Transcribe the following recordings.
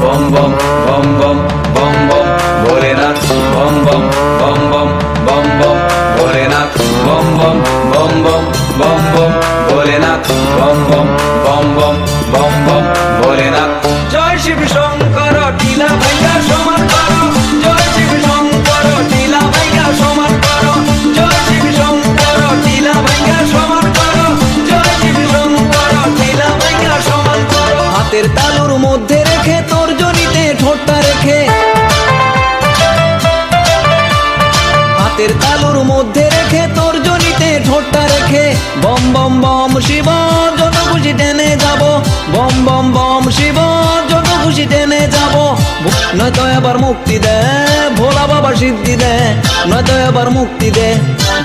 Bomb বম বম বম বম বম ভোলেনাথ বম বম বম বম বম বম ভোলেনাথ বম বম বম বম বম বম ভোলেনাথ বম বম বম বম বম বম ভোলেনাথ। জয় শিব শঙ্কর টিলা ভাইয়া সমান করো, জয় শিব শঙ্কর টিলা ভাইয়া সমান করো, জয় শিব শঙ্কর টিলা ভাইয়া সমান করো, জয় শিব শঙ্কর টিলা ভাইয়া সমান করো। হাতের তালুর মধ্যে রেখে তর্জনীতে ঠোঁটটা রেখে, হাতের তালুর মধ্যে রেখে তর্জনীতে ঠোঁটটা রেখে বম বম বম শিব যত খুশি টেনে যাব, বম বম বম শিব যত খুশি টেনে যাব। নয়তো এবার মুক্তি দে ভোলা বাবা সিদ্ধি দে, নয়তো এবার মুক্তি দে।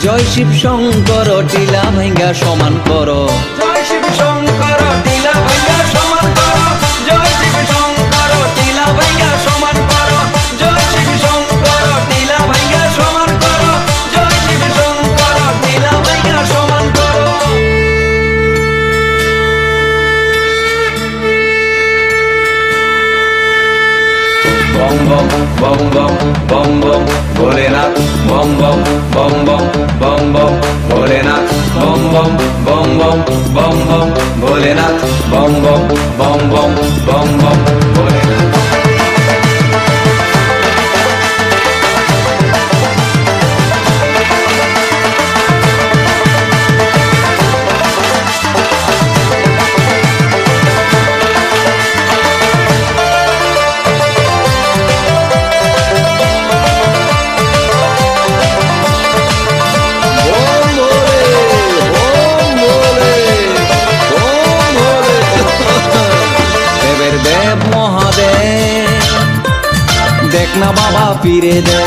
জয় শিব শঙ্কর টিলা ভাইয়া সমান করো, জয় শিব শঙ্কর টিলা ভাইয়া সমান করো, জয় শিব শঙ্কর টিলা ভাইয়া সমান করো, জয় শিব শঙ্কর টিলা ভাইয়া সমান করো, জয় শিব শঙ্কর টিলা ভাইয়া সমান করো। বম বম বম বম বম বম ভোলেনাথ বম বম বম বম বম বম ভোলেনাথ বম বম বম বম বম বম ভোলেনাথ বম বম বম বম বম বম ভোলেনাথ। দেখ না বাবা ফিরে দে।